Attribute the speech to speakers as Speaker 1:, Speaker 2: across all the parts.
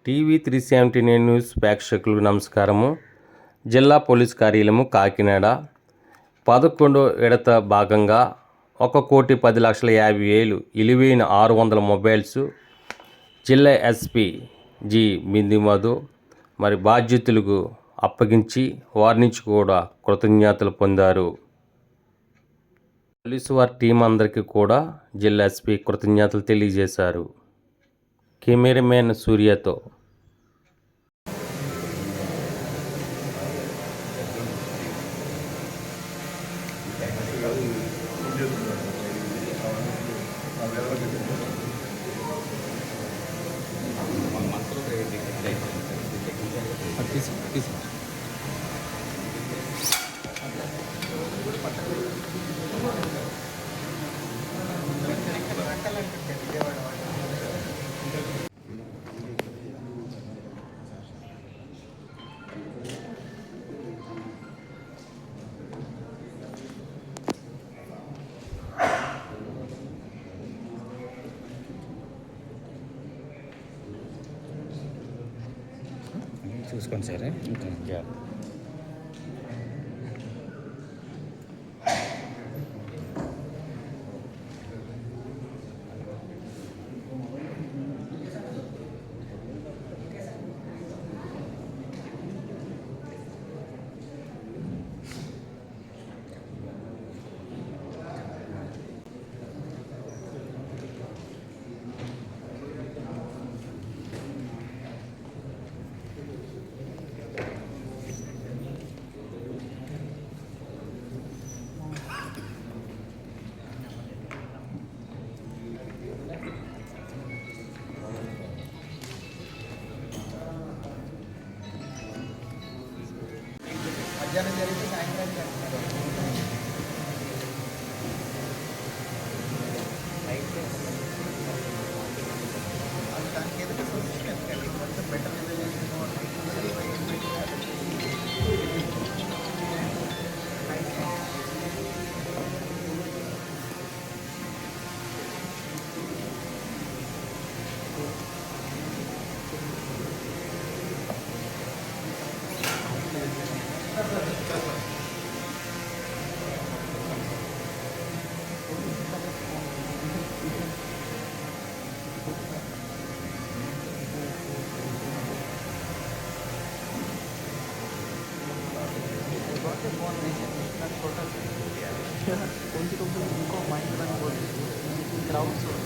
Speaker 1: TV 379 news ప్రేక్షకులకు నమస్కారము. జిల్లా పోలీస్ కార్యాలయము కాకినాడ 11వ విడత భాగంగా 1,10,50,000 విలువైన 600 మొబైల్స్ జిల్లా ఎస్పీ జి బిందు మధు మరి బాధ్యతలకు అప్పగించి వారి నుంచి కూడా కృతజ్ఞతలు పొందారు. పోలీసు వారి టీం అందరికీ కూడా జిల్లా ఎస్పీ కృతజ్ఞతలు తెలియజేశారు. కెమెరామెన్ సూర్యతో
Speaker 2: చూసుకోండి సార్.
Speaker 3: మధ్యాహ్నం జరిగితే సాయంత్రం చేస్తున్నారు. అది దానికి ఏదైనా సొల్యూషన్ ఎందుకండి కొంచెం బెటర్ फोन नहीं है छोटा कौन सी कंपनी उनको माइंड रन बोल क्राउड सोर्स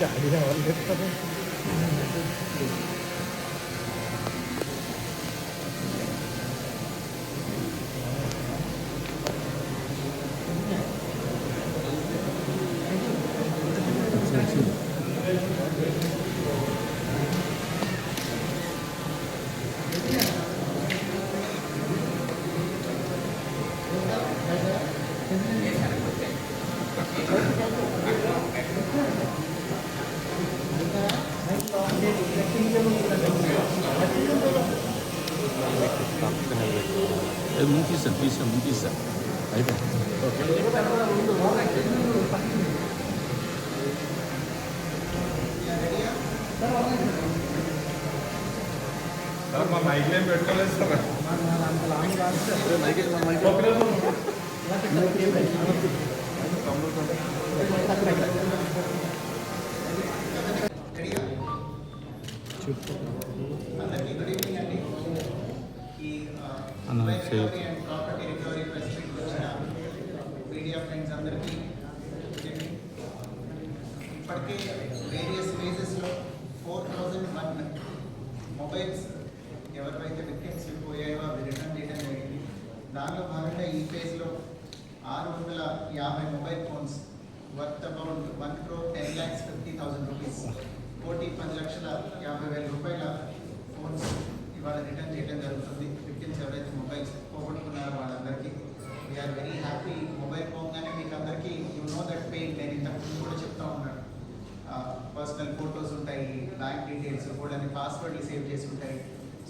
Speaker 3: అడిగిన వాళ్ళు చెప్తారు.
Speaker 2: ముందు తీసాను
Speaker 4: సార్ మా మైక్ ఏం పెట్టుకోలేదు సార్.
Speaker 5: అందరికీ గుడ్ ఈవినింగ్ అండి. ఈ recovery and property recovery press meet వచ్చిన మీడియా ఫ్రెండ్స్ అందరికీ ఇప్పటికే వేరియస్ ఫేజెస్లో 4001 మొబైల్స్ ఎవరివైతే విక్టిమ్స్ పోయాయో అవి రిటర్న్ చేయడం జరిగింది. దానిలో భాగంగా ఈ ఫేజ్లో 650 mobile phones worth about 1,10,50,000 rupees, 1,10,50,000 రూపాయల ఫోన్స్ ఇవాళ రిటర్న్ చేయడం జరుగుతుంది. విక్టిమ్స్ ఎవరైతే మొబైల్స్ పోగొట్టుకున్నారో వాళ్ళందరికీ వీఆర్ వెరీ హ్యాపీ. మొబైల్ పోగానే మీకు అందరికీ యూ నో దట్ పెయిన్. నేను ఇంతకుముందు కూడా చెప్తా ఉన్నాను, పర్సనల్ ఫొటోస్ ఉంటాయి, బ్యాంక్ డీటెయిల్స్ కూడా పాస్వర్డ్లు సేవ్ చేసి ఉంటాయి.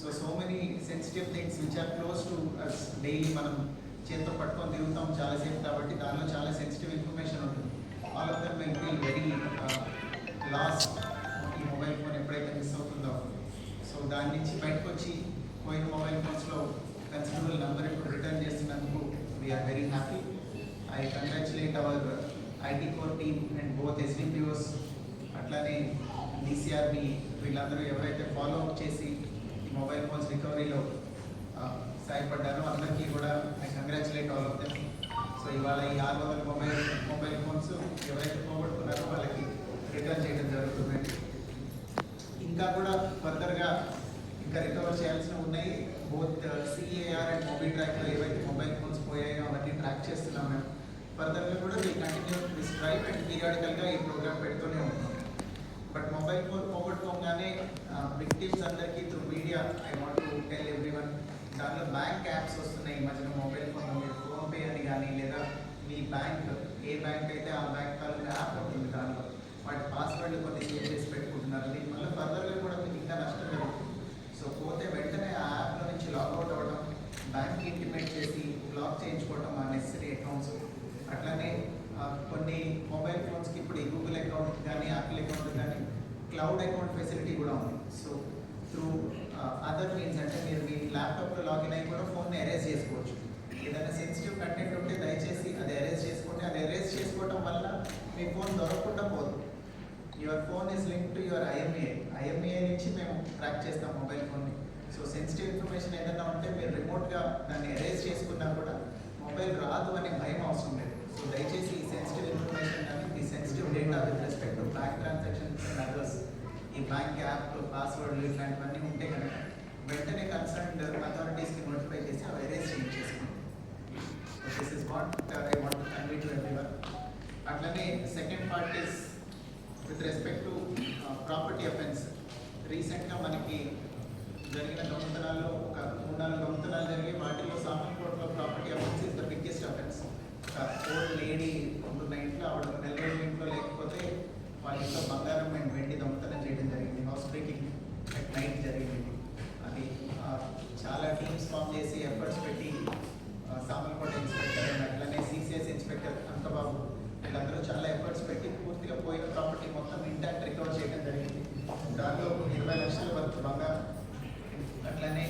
Speaker 5: So many sensitive things which are close to us. Daily మనం చేతితో పట్టుకొని తిరుగుతాం చాలాసేపు, కాబట్టి దానిలో చాలా సెన్సిటివ్ ఇన్ఫర్మేషన్ ఉంటుంది. All of them will feel very loss. ఈ మొబైల్ ఫోన్ ఎప్పుడైతే మిస్ అవుతుందో, సో దాని నుంచి బయటకు వచ్చి పోయిన మొబైల్ ఫోన్స్లో కన్సిడరబుల్ నెంబర్ ఇప్పుడు రిటర్న్ చేస్తున్నందుకు we're very happy. I congratulate our IT core team and both SDPOs, అట్లానే డిసిఆర్బి, వీళ్ళందరూ ఎవరైతే ఫాలో అప్ చేసి ఈ మొబైల్ ఫోన్స్ రికవరీలో సహాయపడ్డారో అందరికీ కూడా I congratulate all of them. So ఇవాళ ఈ 600 మొబైల్ ఫోన్స్ ఎవరైతే పోగొట్టుకున్నారో వాళ్ళకి రిటర్న్ చేయడం జరుగుతుందండి. ఇంకా కూడా ఫర్దర్గా ఇంకా రికవర్ చేయాల్సినవి ఉన్నాయి. బోత్ సిఏఆర్ అండ్ మొబైల్ ట్రాక్లో ఏవైతే మొబైల్ ఫోన్స్ పోయాయో అవన్నీ ట్రాక్ చేస్తున్నాం మేము. ఫర్దర్గా కూడా we continue this drive and పీరియాడికల్గా ఈ ప్రోగ్రామ్ పెడుతూనే ఉంటాం. బట్ మొబైల్ ఫోన్ పోగొట్టుకోగానే విక్టిమ్స్ అందరికీ through media I want to tell everyone, దాంట్లో బ్యాంక్ యాప్స్ వస్తున్నాయి ఈ మధ్యన. మొబైల్ ఫోన్లో మీరు ఫోన్పే అని కానీ, లేదా మీ బ్యాంక్ ఏ బ్యాంక్ అయితే ఆ బ్యాంక్ తాలూకా యాప్ ఉంటుంది, దాంట్లో వాటి పాస్వర్డ్లు కొన్ని సేవ్ చేసి పెట్టుకుంటున్నారు. దీనివల్ల ఫర్దర్గా కూడా మీకు ఇంకా నష్టం జరుగుతుంది. సో పోతే వెంటనే ఆ యాప్లో నుంచి లాగౌట్ అవ్వడం, బ్యాంక్కి ఇంటిమేట్ చేసి బ్లాక్ చేయించుకోవడం ఆ నెసరీ అకౌంట్స్. అట్లానే కొన్ని మొబైల్ ఫోన్స్కి ఇప్పుడు ఈ గూగుల్ అకౌంట్ కానీ, యాపిల్ అకౌంట్ కానీ క్లౌడ్ అకౌంట్ ఫెసిలిటీ కూడా ఉంది. సో త్రూ అదర్ మీన్స్, అంటే మీరు మీ ల్యాప్టాప్లో లాగిన్ అయ్యి కూడా ఫోన్ని ఎరేజ్ చేసుకోవచ్చు. ఏదైనా సెన్సిటివ్ కంటెంట్ ఉంటే దయచేసి అది ఎరేజ్ చేసుకోండి. అది ఎరేజ్ చేసుకోవడం వల్ల మీ ఫోన్ దొరకకుండా పోదు. Your phone is link to your IMEI నుంచి మేము ట్రాక్ చేస్తాం మొబైల్ ఫోన్ని. సో సెన్సిటివ్ ఇన్ఫర్మేషన్ ఏదైనా ఉంటే మీరు రిమోట్గా దాన్ని ఎరేజ్ చేసుకున్నా కూడా మొబైల్ రాదు అనే భయం అవసరం లేదు. సో దయచేసి ఈ సెన్సిటివ్ ఇన్ఫర్మేషన్ కానీ, ఈ sensitive data with respect to bank transactions and others, ఈ బ్యాంక్ యాప్ పాస్వర్డ్లు ఇట్లాంటివన్నీ ఉంటే కనుక వెంటనే కన్సర్న్డ్ అథారిటీస్కి నోటిఫై చేసి అవి ఎరేజ్ చేయించేసుకోండి. So this is what I want to convey to everyone. అట్లనే second part is with respect to property offence. రీసెంట్గా మనకి జరిగిన దొంగతనాల్లో ఒక 3-4 దొంగతనాలు జరిగి వాటిలో సామర్లకోటలో property offence is the biggest offence. ఒక ఓల్డ్ లేడీ ఉంటున్న ఇంట్లో ఆవిడ 4 రోజుల ఇంట్లో లేకపోతే వాళ్ళ ఇంట్లో బంగారం అండ్ వెండి దొంగతనం చేయడం జరిగింది. హౌస్ బ్రేకింగ్ అట్ నైట్ జరిగింది. అది చాలా టీమ్స్ ఫామ్ చేసి ఎఫర్ట్స్ పెట్టి సామర్లకోట ఇన్స్పెక్టర్ అండ్ అట్లనే సిసిఎస్ ఇన్స్పెక్టర్ అంకబాబు వీళ్ళందరూ చాలా ఎఫర్ట్స్ పెట్టి పూర్తిగా పోయిన ప్రాపర్టీ మొత్తం ఇంటాక్ట్ రికవర్ చేయడం జరిగింది. దానిలో 20 లక్షల వరకు బంగారం, అట్లనే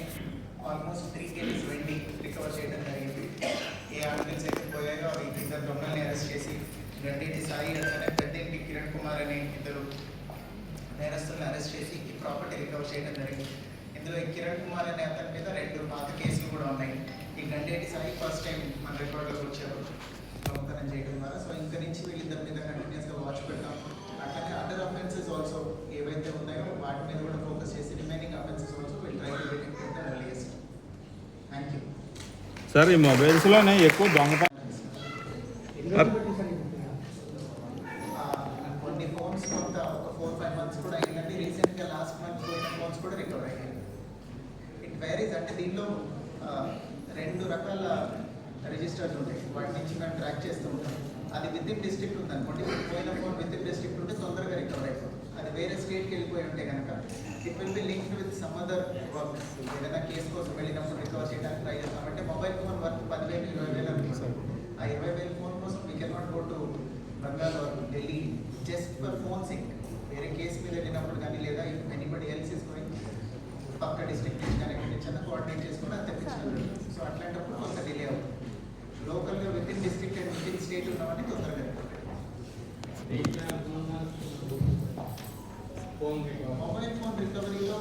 Speaker 5: ఆల్మోస్ట్ 3 kgs వెండి రికవర్ చేయడం జరిగింది. ఏ ఆర్టికల్స్ అయితే పోయాయో అవి 2 దొంగల్ని అరెస్ట్ చేసి గండేటి సాయి అట్లనే పెద్దేంటి కిరణ్ కుమార్ అనే 2 నేరస్తులను అరెస్ట్ చేసి ఈ ప్రాపర్టీ రికవర్ చేయడం జరిగింది. ఇందులో ఈ కిరణ్ కుమార్ అనే అతని మీద 2 పాత కేసులు కూడా ఉన్నాయి. ఈ గండేటి సాయి ఫస్ట్ టైం మన రికార్డులోకి వచ్చారు దొంగతనం చేయడం ద్వారా. సో ఇంకా నుంచి వీళ్ళిద్దరి మీద కంటిన్యూస్గా వాచ్ పెడతాం. అట్లనే అదర్ అఫెన్సెస్ ఆల్సో ఏవైతే ఉన్నాయో వాటి మీద కూడా ఫోకస్ చేసి remaining offences also will try to detect the earliest. Thank you
Speaker 4: sir. ఈ మొబైల్స్లోనే ఎక్కువ దొంగతనం
Speaker 5: కొన్ని ఫోన్స్ కొంత ఒక 4-5 months కూడా అయిందండి. రీసెంట్గా లాస్ట్ మంత్ పోయిన ఫోన్స్ కూడా రికవర్ అయ్యాయి. It varies. అంటే దీనిలో 2 రకాల రిజిస్టర్స్ ఉంటాయి, వాటి నుంచి మేము ట్రాక్ చేస్తూ ఉంటాం. అది విత్ ఇన్ డిస్ట్రిక్ట్ ఉంది అనుకోండి, పోయిన ఫోన్ విత్ ఇన్ డిస్ట్రిక్ట్ ఉంటే తొందరగా రికవర్ అయిపోతుంది. అది వేరే స్టేట్కి వెళ్ళిపోయి ఉంటే కనుక it will be linked with some other work. ఏదైనా కేసు కోసం వెళ్ళినప్పుడు రికవర్ చేయడానికి ట్రై చేస్తాం. అంటే మొబైల్ ఫోన్ వర్క్ 10,000-20,000 అనుకుంటాం. ఆ 20,000 ఫోన్ కోసం we can not go to Bengal or Delhi just for phone sync. వేరే కేసు మీద వెళ్ళినప్పుడు కానీ లేదా if anybody else is going పక్క డిస్ట్రిక్ట్ నుంచి కానీ ఎక్కడి నుంచి కోఆర్డినేట్ చేసుకుని అది తెప్పించాలి. సో అట్లాంటప్పుడు కొంత డిలే అవుతుంది. లోకల్గా with in district and with in state ఉన్నవన్నీ తొందరగా మొబైల్ ఫోన్ రికవరీలో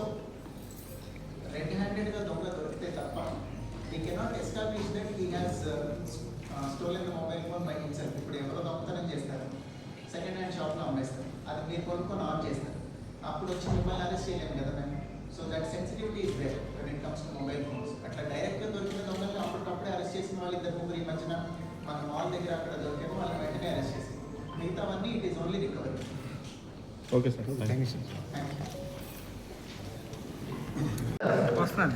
Speaker 5: రెడ్ హ్యాండెడ్గా దొంగ దొరికితే తప్ప we cannot establish that he has stolen the mobile phone by himself. ఇప్పుడు ఎవరో దొంగతనం చేస్తారు, సెకండ్ హ్యాండ్ షాప్లో అమ్మేస్తారు, అది మీరు కొనుక్కొని ఆన్ చేస్తారు, అప్పుడు వచ్చి మిమ్మల్ని అరెస్ట్ చేయలేము కదా మేము. So that sensitivity is there when it comes to mobile phones. అట్లా డైరెక్ట్గా దొరికిన దొంగల్ని అప్పటికప్పుడే అరెస్ట్ చేసిన వాళ్ళు 2-3 ఈ మధ్యన మన మాల్ దగ్గర అక్కడ దొరికాము, వాళ్ళని వెంటనే అరెస్ట్ చేసి మిగతావన్నీ it is only recovery.
Speaker 4: Okay sir, thank you sir.
Speaker 5: Thank you.
Speaker 3: వస్తున్నాను.